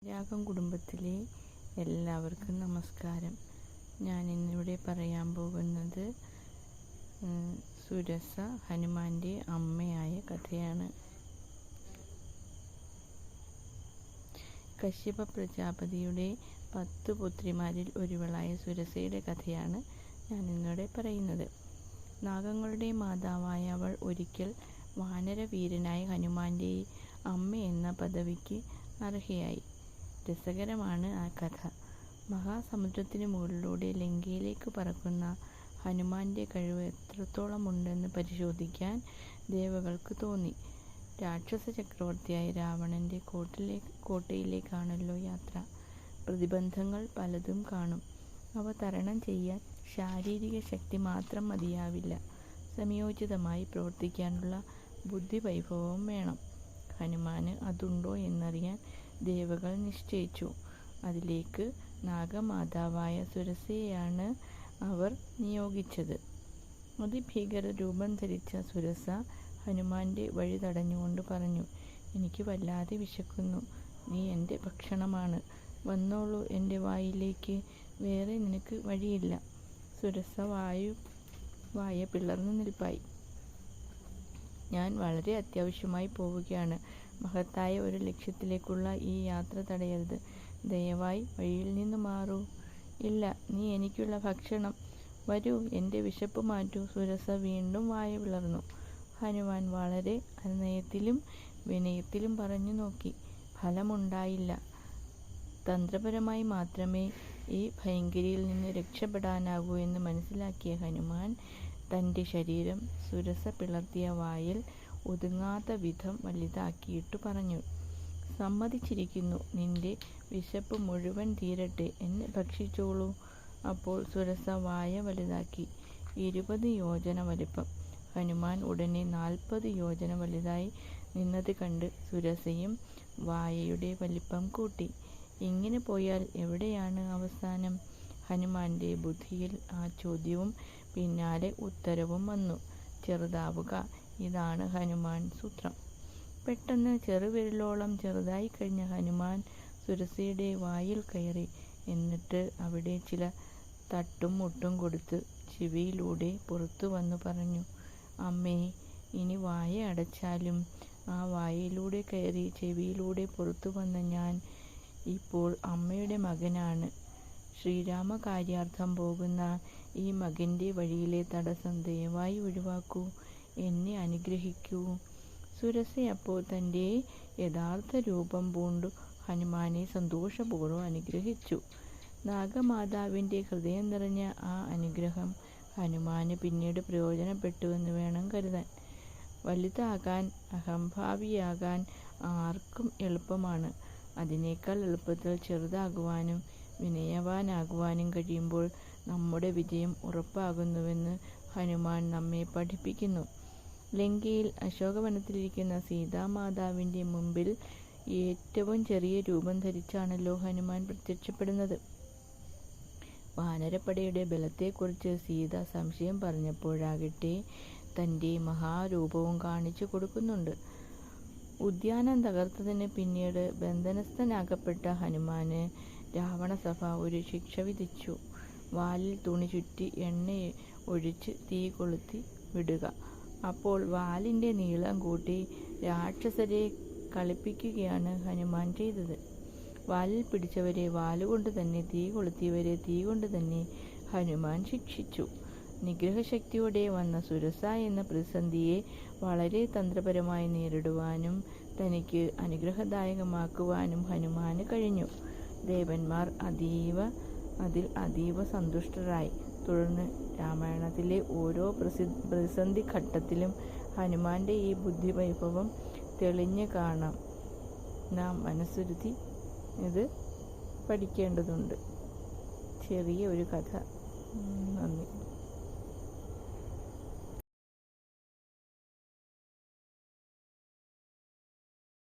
രാഗം കുടുംബത്തിലെ എല്ലാവർക്കും നമസ്കാരം. ഞാൻ ഇന്നിവിടെ പറയാൻ പോകുന്നത് സുരസ ഹനുമാന്റെ അമ്മയായ കഥയാണ്. കശ്യപ പ്രജാപതിയുടെ 10 പുത്രിമാരിൽ ഒരുവളായ സുരസയുടെ കഥയാണ് ഞാൻ ഇന്നിവിടെ പറയുന്നത്. നാഗങ്ങളുടെ മാതാവായ അവൾ ഒരിക്കൽ വാനരവീരനായ ഹനുമാന്റെ അമ്മ എന്ന പദവിക്ക് അർഹയായി. രസകരമാണ് ആ കഥ. മഹാസമുദ്രത്തിന് മുകളിലൂടെ ലങ്കയിലേക്ക് പറക്കുന്ന ഹനുമാന്റെ കഴിവ് എത്രത്തോളം ഉണ്ടെന്ന് പരിശോധിക്കാൻ ദേവകൾക്ക് തോന്നി. രാക്ഷസ ചക്രവർത്തിയായ രാവണന്റെ കോട്ടയിലേക്കാണല്ലോ യാത്ര. പ്രതിബന്ധങ്ങൾ പലതും കാണും. അവ തരണം ചെയ്യാൻ ശാരീരിക ശക്തി മാത്രം മതിയാവില്ല, സമയോചിതമായി പ്രവർത്തിക്കാനുള്ള ബുദ്ധിവൈഭവവും വേണം. ഹനുമാന് അതുണ്ടോ എന്നറിയാൻ ദേവകൾ നിശ്ചയിച്ചു. അതിലേക്ക് നാഗമാതാവായ സുരസയെയാണ് അവർ നിയോഗിച്ചത്. അതിഭീകര രൂപം ധരിച്ച സുരസ ഹനുമാന്റെ വഴി തടഞ്ഞുകൊണ്ട് പറഞ്ഞു, "എനിക്ക് വല്ലാതെ വിശക്കുന്നു. നീ എൻ്റെ ഭക്ഷണമാണ്. വന്നോളൂ എൻ്റെ വായിലേക്ക്. വേറെ നിനക്ക് വഴിയില്ല." സുരസ വായ പിളർന്നു നിൽപ്പായി. "ഞാൻ വളരെ അത്യാവശ്യമായി പോവുകയാണ്. മഹത്തായ ഒരു ലക്ഷ്യത്തിലേക്കുള്ള ഈ യാത്ര തടയരുത്. ദയവായി വഴിയിൽ നിന്ന് മാറൂ." "ഇല്ല, നീ എനിക്കുള്ള ഭക്ഷണം. വരൂ, എൻ്റെ വിശപ്പ് മാറ്റൂ." സുരസ വീണ്ടും വായ പിളർന്നു. ഹനുമാൻ വളരെ അനുനയത്തിലും വിനയത്തിലും പറഞ്ഞു നോക്കി. ഫലമുണ്ടായില്ല. തന്ത്രപരമായി മാത്രമേ ഈ ഭയങ്കരിയിൽ നിന്ന് രക്ഷപ്പെടാനാകൂ എന്ന് മനസ്സിലാക്കിയ ഹനുമാൻ തൻ്റെ ശരീരം സുരസ പിളർത്തിയ വായിൽ ഒതുങ്ങാത്ത വിധം വലുതാക്കിയിട്ടു പറഞ്ഞു, "സമ്മതിച്ചിരിക്കുന്നു. നിന്റെ വിശപ്പ് മുഴുവൻ തീരട്ടെ. എന്നെ ഭക്ഷിച്ചോളൂ." അപ്പോൾ സുരസ വായ വലുതാക്കി 20 യോജന വലിപ്പം. ഹനുമാൻ ഉടനെ 40 യോജന വലുതായി നിന്നത് കണ്ട് സുരസയും വായയുടെ വലിപ്പം കൂട്ടി. ഇങ്ങനെ പോയാൽ എവിടെയാണ് അവസാനം? ഹനുമാന്റെ ബുദ്ധിയിൽ ആ ചോദ്യവും പിന്നാലെ ഉത്തരവും വന്നു. ചെറുതാവുക, ഇതാണ് ഹനുമാൻ സൂത്രം. പെട്ടെന്ന് ചെറുവിരലോളം ചെറുതായി കഴിഞ്ഞ ഹനുമാൻ സുരസയുടെ വായിൽ കയറി. എന്നിട്ട് അവിടെ ചില തട്ടും മുട്ടും കൊടുത്ത് ചെവിയിലൂടെ പുറത്തു വന്നു പറഞ്ഞു, "അമ്മേ, ഇനി വായ അടച്ചാലും ആ വായയിലൂടെ കയറി ചെവിയിലൂടെ പുറത്തു വന്ന ഞാൻ ഇപ്പോൾ അമ്മയുടെ മകനാണ്. ശ്രീരാമകാര്യാർത്ഥം പോകുന്ന ഈ മകൻ്റെ വഴിയിലെ തടസ്സം ദയവായി ഒഴിവാക്കൂ. എന്നെ അനുഗ്രഹിക്കൂ." സുരസ അപ്പോൾ തൻ്റെ യഥാർത്ഥ രൂപം പൂണ്ടു ഹനുമാനെ സന്തോഷപൂർവ്വം അനുഗ്രഹിച്ചു. നാഗമാതാവിൻ്റെ ഹൃദയം നിറഞ്ഞ ആ അനുഗ്രഹം ഹനുമാന് പിന്നീട് പ്രയോജനപ്പെട്ടുവെന്ന് വേണം കരുതാൻ. വലുതാകാൻ, അഹംഭാവിയാകാൻ ആർക്കും എളുപ്പമാണ്. അതിനേക്കാൾ എളുപ്പത്തിൽ ചെറുതാകുവാനും വിനയവാനാകുവാനും കഴിയുമ്പോൾ നമ്മുടെ വിജയം ഉറപ്പാകുന്നുവെന്ന് ഹനുമാൻ നമ്മെ പഠിപ്പിക്കുന്നു. ലങ്കയിൽ അശോകവനത്തിലിരിക്കുന്ന സീതാമാതാവിൻ്റെ മുമ്പിൽ ഏറ്റവും ചെറിയ രൂപം ധരിച്ചാണല്ലോ ഹനുമാൻ പ്രത്യക്ഷപ്പെടുന്നത്. വാനരപ്പടയുടെ ബലത്തെക്കുറിച്ച് സീത സംശയം പറഞ്ഞപ്പോഴാകട്ടെ തൻ്റെ മഹാരൂപവും കാണിച്ചു കൊടുക്കുന്നുണ്ട്. ഉദ്യാനം തകർത്തതിന് പിന്നീട് ബന്ധനസ്ഥനാക്കപ്പെട്ട ഹനുമാന് രാവണസഭ ഒരു ശിക്ഷ വിധിച്ചു. വാലിൽ തുണി ചുറ്റി എണ്ണ ഒഴിച്ച് തീ കൊളുത്തി വിടുക. അപ്പോൾ വാലിൻ്റെ നീളം കൂട്ടി രാക്ഷസരെ കളിപ്പിക്കുകയാണ് ഹനുമാൻ ചെയ്തത്. വാലിൽ പിടിച്ചവരെ വാലുകൊണ്ട് തന്നെ, തീ കൊളുത്തിയവരെ തീ കൊണ്ട് തന്നെ ഹനുമാൻ ശിക്ഷിച്ചു. നിഗ്രഹശക്തിയോടെ വന്ന സുരസ എന്ന പ്രതിസന്ധിയെ വളരെ തന്ത്രപരമായി നേരിടുവാനും തനിക്ക് അനുഗ്രഹദായകമാക്കുവാനും ഹനുമാന് കഴിഞ്ഞു. ദേവന്മാർ അതിൽ അതീവ സന്തുഷ്ടരായി. തുടർന്ന് രാമായണത്തിലെ ഓരോ പ്രതിസന്ധി ഘട്ടത്തിലും ഹനുമാന്റെ ഈ ബുദ്ധിവൈഭവം തെളിഞ്ഞ് കാണാം. നാം മനസ്സിരുത്തി ഇത് പഠിക്കേണ്ടതുണ്ട്. ചെറിയ ഒരു കഥ. നന്ദി.